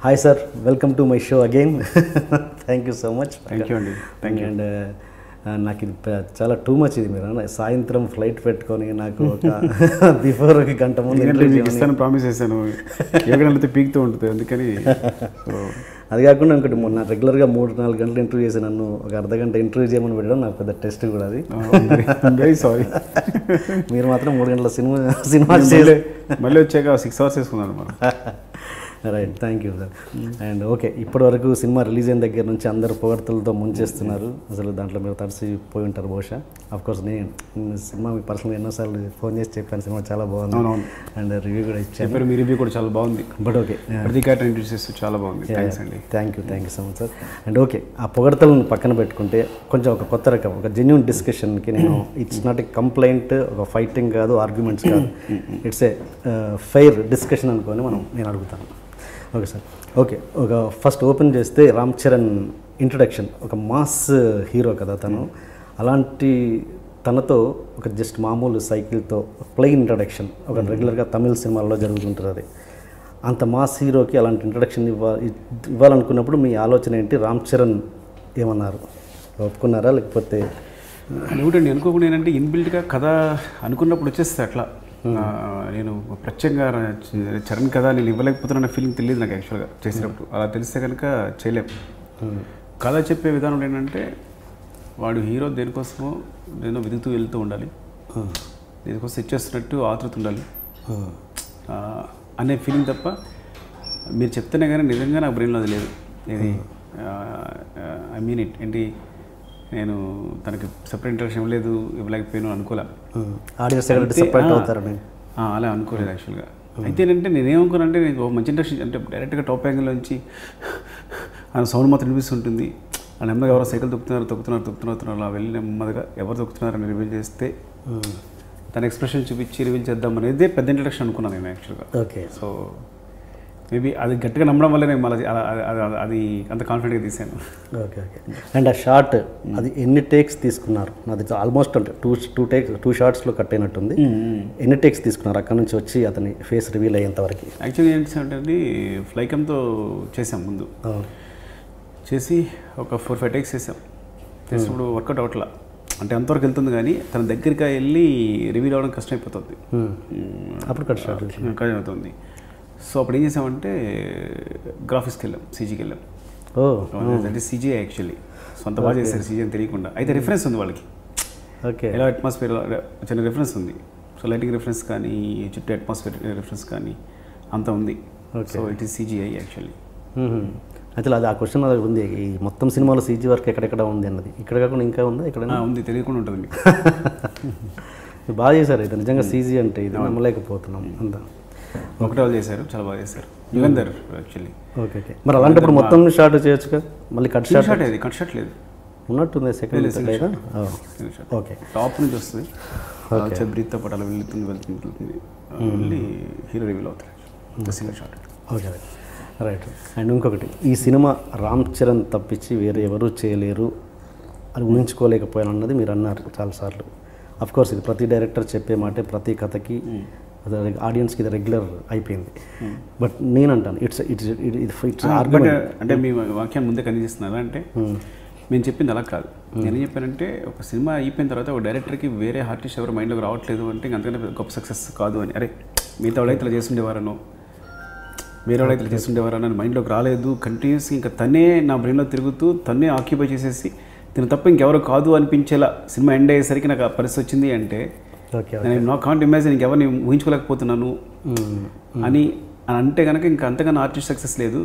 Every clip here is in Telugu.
Hi sir, welcome to my show again. Thank you so much. Thank you అండి. Thank you. అండ్ నాకు ఇది చాలా టూ మచ్. ఇది మీరు సాయంత్రం ఫ్లైట్ పెట్టుకొని నాకు ఒక బిఫోర్ ఒక గంట ముందు ఇస్తాను ప్రామిస్ చేశాను. ఎక్కడైతే పీక్తూ ఉంటుంది అందుకని. అది కాకుండా ఇంకోటి మొన్న రెగ్యులర్గా 3-4 గంటలు ఇంటర్వ్యూ చేసి నన్ను ఒక అర్ధగంట ఇంటర్వ్యూ చేయమని పెట్టడం నాకు పెద్ద టెస్ట్ కూడా. అది వెరీ సారీ. మీరు మాత్రం 3 గంటల సినిమా మళ్ళీ వచ్చాక 6 hours వేసుకున్నాను మనం. Right, thank you sir. And okay, ఇప్పటి వరకు సినిమా రిలీజ్ అయిన దగ్గర నుంచి అందరు పొగడ్తలతో ముంచేస్తున్నారు. అసలు దాంట్లో మీరు తడిసిపోయి ఉంటారు బహుశా. అఫ్కోర్స్ నేను సినిమా మీకు పర్సనల్గా ఎన్నోసార్లు ఫోన్ చేసి చెప్పాను, సినిమా చాలా బాగుంది అండ్ రివ్యూ కూడా ఇచ్చాను. మీ రివ్యూ కూడా చాలా బాగుంది. బట్ ఓకే, ఇంట్రడ్యూస్ చాలా బాగుంది. థ్యాంక్స్ అండి. Thank you so much sir. And okay, ఆ పొగడ్తలను పక్కన పెట్టుకుంటే కొంచెం ఒక కొత్త రకం, ఒక జెన్యూన్ డిస్కషన్కి నేను ఇట్స్ నాట్ ఏ కంప్లైంట్, ఒక ఫైటింగ్ కాదు, ఆర్గ్యుమెంట్స్ కాదు, ఇట్స్ ఏ ఫెయిర్ డిస్కషన్ అనుకొని నేను అడుగుతాను. Okay sir. ఓకే, ఒక ఫస్ట్ ఓపెన్ చేస్తే రామ్ చరణ్ ఇంట్రడక్షన్, ఒక మాస్ హీరో కదా తను. అలాంటి తనతో ఒక జస్ట్ మామూలు సైకిల్తో ప్లెయిన్ ఇంట్రడక్షన్ ఒక రెగ్యులర్గా తమిళ సినిమాల్లో జరుగుతుంటుంది. అది అంత మాస్ హీరోకి అలాంటి ఇంట్రడక్షన్ ఇవ్వాలనుకున్నప్పుడు మీ ఆలోచన ఏంటి? రామ్ చరణ్ ఏమన్నారు? ఒప్పుకున్నారా లేకపోతే? ఏమిటండి అనుకోకుండా ఏంటంటే ఇన్బిల్ట్గా కథ అనుకున్నప్పుడు వచ్చేస్తే అట్లా నేను ప్రత్యేకంగా చరణ్ కథ నేను ఇవ్వలేకపోతున్నా ఫీలింగ్ తెలియదు నాకు యాక్చువల్గా చేసినప్పుడు. అలా తెలిస్తే కనుక చేయలేము. కథ చెప్పే విధానం ఏంటంటే వాడు హీరో దేనికోసమో నేను వెతుకుతూ వెళ్తూ ఉండాలి, దేనికోసం ఇచ్చేస్తున్నట్టు ఆతృత ఉండాలి అనే ఫీలింగ్ తప్ప మీరు చెప్తేనే కానీ నిజంగా నాకు బ్రెయిన్లో అది లేదు. ఇది ఐ మీన్ ఇట్ ఏంటి, నేను తనకి సపరేట్ ఇంట్రడక్షన్ ఇవ్వలేదు, ఇవ్వలేకపోయాను అనుకోలే. అలా అనుకోలేదు యాక్చువల్గా. అయితే ఏంటంటే నేనేమనుకున్నానంటే నేను మంచి ఇంట్రడక్షన్ అంటే డైరెక్ట్గా టాప్ యాంగిల్ నుంచి ఆయన సౌండ్ మాత్రం వినిపిస్తుంటుంది. ఆ నెమ్మదిగా ఎవరో సైకిల్ తొక్కుతున్నారు అలా వెళ్ళి నెమ్మదిగా ఎవరు తొక్కుతున్నారని రివీల్ చేస్తే తన ఎక్స్ప్రెషన్ చూపించి రివీల్ చేద్దాం అనేది పెద్ద ఇంట్రడక్షన్ అనుకున్నాను నేను యాక్చువల్గా. ఓకే, సో మేబీ అది గట్టిగా నమ్మడం వల్ల నేను మళ్ళీ అది అంత కాన్ఫిడెంట్గా తీసాను. Okay okay. అండ్ ఆ షార్ట్ అది ఎన్ని టేక్స్ తీసుకున్నారు? అది ఆల్మోస్ట్ అంటే టూ షార్ట్స్లో కట్ అయినట్టుంది. ఎన్ని టేక్స్ తీసుకున్నారు అక్కడ నుంచి వచ్చి అతని ఫేస్ రివీల్ అయ్యేంతవరకు? యాక్చువల్లీ ఏంటి అంటే ఫ్లైకమ్తో చేసాం ముందు, చేసి ఒక 4-5 టేక్స్ చేసినప్పుడు వర్కౌట్ అవట్లా. అంటే అంతవరకు వెళ్తుంది కానీ తన దగ్గరికి వెళ్ళి రివీల్ అవ్వడం కష్టమైపోతుంది, అప్పుడు కట్ అవుతుంది. సో అప్పుడు ఏం చేసామంటే గ్రాఫిక్స్కి వెళ్ళాం, సీజీకి వెళ్ళాం. అంటే సీజీ యాక్చువల్లీ సొంత బాగా చేశారు సీజీ అని తెలియకుండా. అయితే రిఫరెన్స్ ఉంది వాళ్ళకి, ఓకే, ఎలా అట్మాస్ఫియర్ చిన్న రిఫరెన్స్ ఉంది. సో లైటింగ్ రిఫరెన్స్ కానీ చుట్టూ అట్మాస్ఫియర్ రిఫరెన్స్ కానీ అంతా ఉంది. So it is CGI actually. అయితే అది ఆ క్వశ్చన్ అది ఉంది, ఈ మొత్తం సినిమాలో సీజీ వర్క్ ఎక్కడెక్కడ ఉంది అన్నది. ఇక్కడ కాకుండా ఇంకా ఉందా? ఇక్కడ ఉంది, తెలియకుండా ఉంటుంది మీకు. బాగా చేశారు అయితే నిజంగా సీజీ అంటే ఇది నమ్మలేకపోతున్నాం అంతా. ఒకటే వాళ్ళు చేశారు, చాలా బాగా చేశారు. యుగంధర్ యాక్చువల్లీ. Okay okay. మరి అలాంటప్పుడు మొత్తం షార్ట్ చేయొచ్చు కదా, మళ్ళీ కట్ షార్ట్ అది కట్ షార్ట్ లేదు ఉన్నట్టుంది. సెకండ్ లేదా? ఓకే, టాప్ నుంచి వస్తుంది, బ్రీత్తో పాటు అలా వెళ్తుంది వెళ్ళి హీరో రివీల్ అవుతారు single short. Okay, right. And ఇంకొకటి, ఈ సినిమా రామ్ చరణ్ తప్పించి వేరే ఎవరూ చేయలేరు అని ఊహించుకోలేకపోయాను అన్నది మీరు అన్నారు చాలాసార్లు. అఫ్కోర్స్ ఇది ప్రతి డైరెక్టర్ చెప్పే మాటే, ప్రతి కథకి ఆడియన్స్కి ఇది రెగ్యులర్ అయిపోయింది. బట్ నేను అంటాను ఇట్స్ ఆర్గ్యుమెంట్. అంటే మీ వాక్యాన్ని ముందే కనిపిస్తున్నారు అంటే మేము చెప్పింది అలా కాదు. నేనేం చెప్పానంటే ఒక సినిమా అయిపోయిన తర్వాత ఒక డైరెక్టర్కి వేరే ఆర్టిస్ట్ ఎవరు మైండ్లోకి రావట్లేదు అంటే అంతకంటే గొప్ప సక్సెస్ కాదు అని. అరే మిగతా వాళ్ళైతే ఇలా చేస్తుండేవారనో వేరే వాళ్ళైతే ఇలా చేస్తుండేవారని మైండ్లోకి రాలేదు. కంటిన్యూస్ ఇంకా తనే నా బ్రెయిన్లో తిరుగుతూ తనే ఆక్యుపై చేసేసి దీని తప్ప ఇంకెవరు కాదు అనిపించేలా సినిమా ఎండ్ అయ్యేసరికి నాకు ఆ పరిస్థితి వచ్చింది అంటే నేను నా కాంట్ ఇమాజిన్ ఇంకెవరిని ఊహించుకోలేకపోతున్నాను అని అంటే కనుక ఇంకా అంతకన్నా ఆర్టిస్ట్ సక్సెస్ లేదు.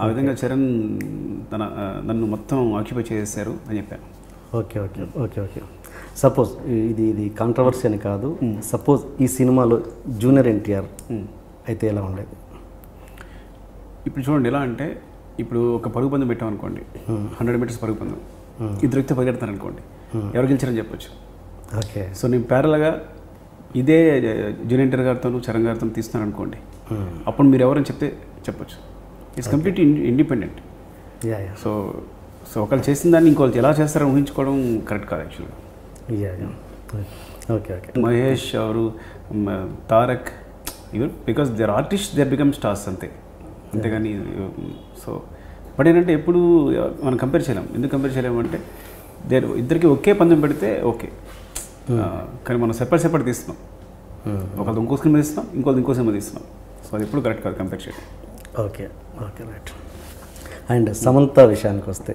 ఆ విధంగా చరణ్ నన్ను మొత్తం ఆక్యుపై చేసేసారు అని చెప్పాను. Okay okay okay okay. Suppose ఇది కాంట్రవర్సీ అని కాదు, సపోజ్ ఈ సినిమాలో జూనియర్ ఎన్టీఆర్ అయితే ఎలా ఉండేది? ఇప్పుడు చూడండి, ఎలా అంటే ఇప్పుడు ఒక పరుగు పందెం పెట్టాం అనుకోండి, 100 meters పరుగు పందెం, ఇద్దరు వ్యక్తి పరిగెడతారు అనుకోండి, ఎవరు గెలిచారని చెప్పొచ్చు. ఓకే. సో నేను ప్యారల్గా ఇదే జూనియర్ ఎన్టీఆర్ గారితో చరణ్ గారితో తీస్తున్నాను అనుకోండి, అప్పుడు మీరు ఎవరని చెప్తే చెప్పొచ్చు. It's completely independent. So so ఒకళ్ళు చేసిన దాన్ని ఇంకోళ్ళు ఎలా చేస్తారని ఊహించుకోవడం కరెక్ట్ కాదు యాక్చువల్గా. Okay okay. మహేష్ ఎవరు, Tarak, even because they are artist, they become stars అంతే. అంతేగాని సో బట్ ఏంటంటే ఎప్పుడు మనం కంపేర్ చేయలేం. ఎందుకు కంపేర్ చేయలేమంటే ఇద్దరికి ఒకే పందెం పెడితే ఓకే, కానీ మనం సెపరేట్ తీస్తున్నాం. ఒకళ్ళు ఇంకో సినిమా తీస్తున్నాం, ఇంకోళ్ళు ఇంకో సినిమా తీస్తున్నాం. సో అది ఎప్పుడు కరెక్ట్ కాదు కంపేర్ చేయడం. Okay okay right. And Samantha విషయానికి వస్తే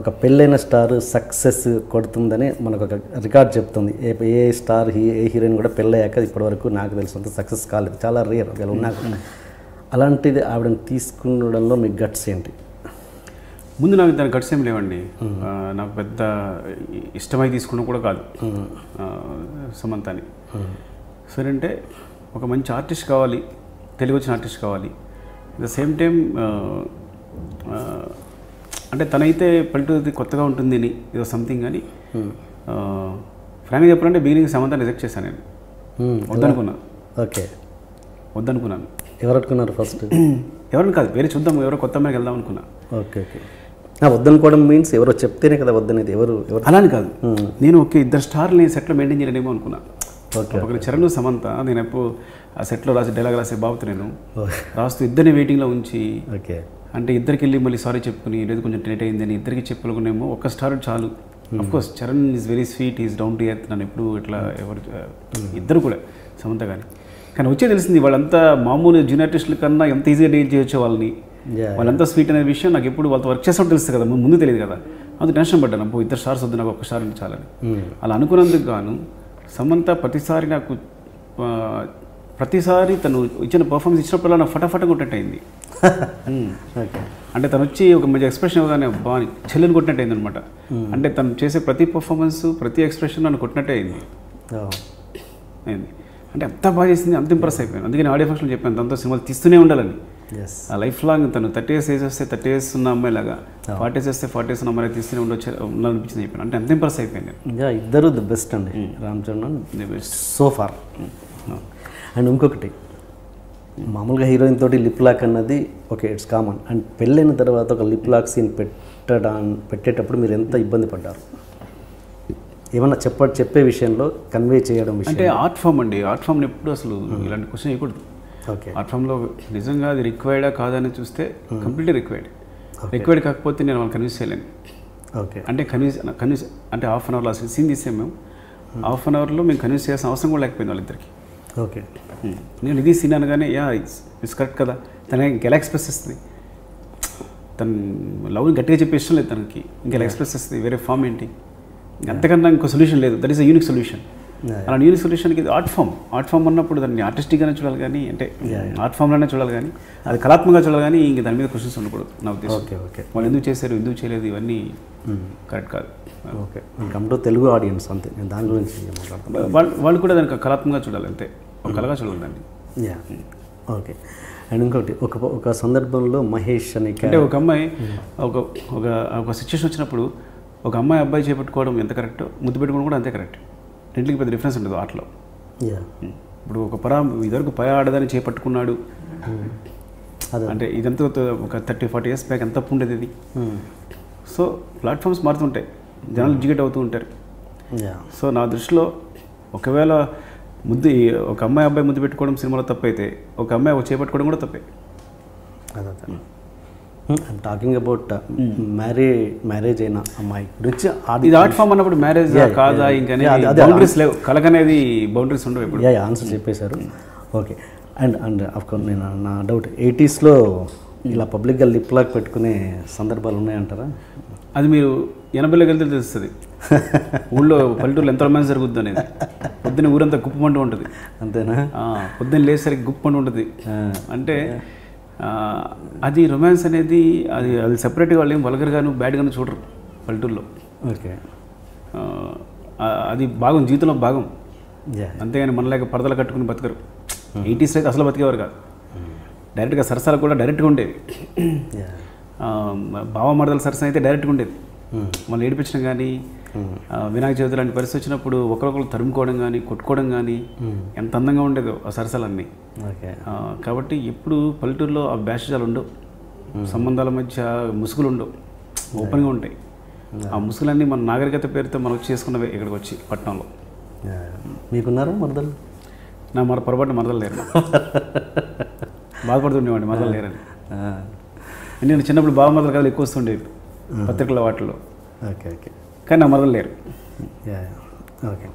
ఒక పెళ్ళైన స్టార్ సక్సెస్ కొడుతుందని మనకు ఒక రికార్డ్ చెప్తుంది. ఏ స్టార్ ఏ హీరోయిన్ కూడా పెళ్ళయ్యాక ఇప్పటివరకు నాకు తెలిసినంత సక్సెస్ కాలేదు, చాలా రేర్ ఒకవేళ ఉన్నా కూడా. అలాంటిది ఆవిడని తీసుకునడంలో మీ గట్స్ ఏంటి? ముందు నాకు దాని గట్స్ ఏం లేవండి. నాకు పెద్ద ఇష్టమై తీసుకున్నా కూడా కాదు సమంతని. సరే అంటే ఒక మంచి ఆర్టిస్ట్ కావాలి, తెలుగు వచ్చిన ఆర్టిస్ట్ కావాలి. అట్ ద సేమ్ టైం అంటే తనైతే పల్లెటూరు కొత్తగా ఉంటుంది అని ఏదో సంథింగ్ అని ఫ్రాంక్గా చెప్పాలంటే బిగినింగ్ సమంత రిజెక్ట్ చేశాను నేను. వద్దనుకున్నాను. ఓకే, వద్దనుకున్నాను. ఎవరు అనుకున్నారు ఫస్ట్? ఎవరిని కాదు, వేరే చూద్దాం, ఎవరో కొత్త అమ్మాయికి వెళ్దాం అనుకున్నా. Okay okay. వద్దనుకోవడం మీన్స్ ఎవరో చెప్తేనే కదా వద్దనేది. ఎవరు అలా అని కాదు, నేను ఓకే ఇద్దరు స్టార్ని సెట్లో మెయింటైన్ చేయలేమో అనుకున్నా. ఓకే, ఒకరి చరణ్ సమంత, నేను ఎప్పుడు ఆ సెట్లో రాసి డైలాగ్ రాసే బాబుతో నేను రాస్తూ ఇద్దరిని వెయిటింగ్లో ఉంచి, ఓకే అంటే ఇద్దరికి వెళ్ళి మళ్ళీ సారీ చెప్పుకుని లేదు కొంచెం లేట్ అయిందని ఇద్దరికి చెప్పుకునేమో ఒక్క స్టార్ చాలు. Of course Charan is very sweet, is down to earth, నన్ను ఎప్పుడు ఇట్లా ఎవరు ఇద్దరు కూడా సమంత కానీ వచ్చే తెలిసింది వాళ్ళంతా మామూలు జూనియర్ ఆర్టిస్టుల కన్నా ఎంత ఈజీగా డీల్ చేయొచ్చు వాళ్ళని. వాళ్ళంతా స్వీట్ అనే విషయం నాకు ఎప్పుడు వాళ్ళతో వర్క్ చేసినప్పుడు తెలుస్తుంది కదా, ముందు తెలియదు కదా. అందుకు టెన్షన్ పడ్డాను, అప్పుడు ఇద్దరు స్టార్స్ వద్దు, నాకు ఒక్క స్టార్ చాలని. అలా అనుకున్నందుకు గాను సమంత ప్రతిసారి తను ఇచ్చిన పర్ఫార్మెన్స్ ఇచ్చినప్పుడు నాకు ఫటాఫట కొట్టినట్టు అయింది. అంటే తను వచ్చి ఒక మంచి ఎక్స్ప్రెషన్ ఇవ్వగానే బాగా చెల్లెని కొట్టినట్టు అయింది అనమాట. అంటే తను చేసే ప్రతి పర్ఫార్మెన్స్ ప్రతి ఎక్స్ప్రెషన్ నన్ను కొట్టినట్టే అయింది. అంటే అంత బాగా చేసింది, అంత ఇంప్రెస్ అయిపోయాను. అందుకని ఆడియో ఫంక్షన్లో చెప్పాను తనతో సినిమాలు తీస్తూనే ఉండాలని. ఆ లైఫ్ లాంగ్ తను 30 years ఏజ్ వస్తే 30 years ఉన్న అమ్మాయిలాగా, 40 years వస్తే 40 years ఉన్న అమ్మాయి తీస్తూనే ఉండాలనిపించింది చెప్పాను. అంటే అంత ఇంప్రెస్ అయిపోయాను. ఇద్దరు ది బెస్ట్ అండి, Ram Charan the best so far. And ఇంకొకటి, మామూలుగా హీరోయిన్ తోటి లిప్ లాక్ అన్నది ఓకే ఇట్స్ కామన్. అండ్ పెళ్ళైన తర్వాత ఒక లిప్ లాక్ సీన్ పెట్టేటప్పుడు మీరు ఎంత ఇబ్బంది పడ్డారు? ఏమన్నా చెప్పే విషయంలో కన్వే చేయడం విషయం అంటే ఆర్ట్ ఫామ్ అండి. ఆర్ట్ ఫామ్ని ఎప్పుడు అసలు ఇలాంటి క్వశ్చన్ వేయకూడదు. ఓకే, ఆర్ట్ ఫామ్లో నిజంగా అది రిక్వైర్డా కాదని చూస్తే కంప్లీట్లీ రిక్వైర్డ్ కాకపోతే నేను వాళ్ళని కన్విన్స్ చేయలేను. ఓకే, అంటే కన్విన్స్ అంటే హాఫ్ అన్ అవర్లో సీన్ తీసాం మేము. హాఫ్ అన్ అవర్లో మేము కన్విన్స్ చేయాల్సిన అవసరం కూడా లేకపోయింది వాళ్ళిద్దరికి. ఓకే, నేను ఇది సీన్ అనగానే ఇట్స్ కరెక్ట్ కదా, తన ఇంకెలా ఎక్స్ప్రెస్ చేస్తుంది, తను లవ్ని గట్టిగా చెప్పే ఇష్టం లేదు తనకి, ఇంకెలా ఎక్స్ప్రెస్ చేస్తుంది, వేరే ఫామ్ ఏంటి, అంతకన్నా ఇంకో సొల్యూషన్ లేదు. That is a unique solution. అలా యూనిక్ సొల్యూషన్కి ఇది ఆర్ట్ ఫామ్ అన్నప్పుడు దాన్ని ఆర్టిస్టిక్గానే చూడాలి కానీ, అంటే ఆర్ట్ ఫామ్లోనే చూడాలి కానీ, అది కళాత్మకంగా చూడాలి కానీ ఇంక దాని మీద క్వశ్చన్స్ ఉండకూడదు నా ఉద్దేశం. ఓకే ఓకే, వాళ్ళు ఎందుకు చేశారు, ఎందుకు చేయలేదు, ఇవన్నీ కరెక్ట్ కాదు. Okay, come to Telugu audience అంతే, నేను దాని గురించి మాట్లాడుతున్నాను. వాళ్ళు కూడా దానికి కళాత్మకంగా చూడాలి, అంతే, ఒక కళగా చూడాలి దాన్ని. ఓకే. అండ్ ఇంకోటి, ఒక సందర్భంలో మహేష్ అని అంటే ఒక అమ్మాయి ఒక సిచ్యువేషన్ వచ్చినప్పుడు ఒక అబ్బాయి చేపట్టుకోవడం ఎంత కరెక్ట్, ముద్దు పెట్టుకోవడం కూడా అంతే కరెక్ట్. రెండింటికి పెద్ద డిఫరెన్స్ ఉండదు ఆటలో. ఇప్పుడు ఇదివరకు పై ఆడదాన్ని చేపట్టుకున్నాడు అంటే ఇదంతా ఒక 30-40 years బ్యాక్ ఎంత తప్పు ఉండేది ఇది. సో ప్లాట్ఫామ్స్ మారుతుంటాయి, జనాలు ఎడ్యుకేట్ అవుతూ ఉంటారు. సో నా దృష్టిలో ఒకవేళ ఒక అబ్బాయి ముద్దు పెట్టుకోవడం సినిమాలో తప్పైతే, ఒక అమ్మాయి చేపట్టుకోవడం కూడా తప్పే. ఐమ్ టాకింగ్ అబౌట్ మ్యారేజ్ అయిన అమ్మాయి గురించి. ఇది ఆర్ట్ ఫామ్ అన్నప్పుడు మ్యారేజ్ కాదా ఇంకా బౌండరీస్ లేవు, కలగనేది బౌండరీస్ ఉండవు. ఇప్పుడు ఆన్సర్ చెప్పేశారు. ఓకే. అండ్ అఫ్కోర్స్ నేను నా డౌట్, 80s ఇలా పబ్లిక్గా లిప్ లాక్ పెట్టుకునే సందర్భాలు ఉన్నాయంటారా? అది మీరు 80లో వెళ్తే తెలుస్తుంది. ఊళ్ళో పల్లెటూరులో ఎంత రొమాన్స్ జరుగుద్ది అనేది. పొద్దున్న ఊరంతా గుప్పమంటూ ఉంటుంది. అంతేనా? పొద్దున్న లేసరికి గుప్పమంటూ ఉంటుంది. అంటే అది రొమాన్స్ అనేది అది సెపరేట్గా వాళ్ళు ఏం వల్గర్గాను బ్యాడ్గాను చూడరు పల్లెటూరులో. ఓకే, అది భాగం, జీవితంలో భాగం. అంతేగాని మనలాగా పరదలు కట్టుకుని బతకరు. 80s అయితే అసలు బతికేవారు కాదు. డైరెక్ట్గా సరసాలు కూడా డైరెక్ట్గా ఉండేవి. భావమర్దల సరసన అయితే డైరెక్ట్గా ఉండేది. మళ్ళీ ఏడిపించడం కానీ, వినాయక చవితి లాంటి పరిస్థితి వచ్చినప్పుడు ఒకరొకరు తరుముకోవడం కానీ, కొట్టుకోవడం కానీ ఎంత అందంగా ఉండేదో ఆ సరసాలన్నీ. కాబట్టి ఎప్పుడు పల్లెటూరులో ఆ బ్యాషాలు ఉండవు, సంబంధాల మధ్య ముసుగులు ఉండవు, ఓపెన్గా ఉంటాయి. ఆ ముసుగులన్నీ మన నాగరికత పేరుతో మనం చేసుకున్నవే ఇక్కడికి వచ్చి పట్టణంలో. మీకున్నారా మరదలు? నా పొరపాటు మరదలు లేరు. బాధపడుతుండేవాడి మరదలు లేరని. నేను చిన్నప్పుడు బావ మరదలు కథలు ఎక్కువ వస్తుండేవి పత్రికల వాటిలో. Okay okay. కానీ నా మరదలు లేరు. ఓకే.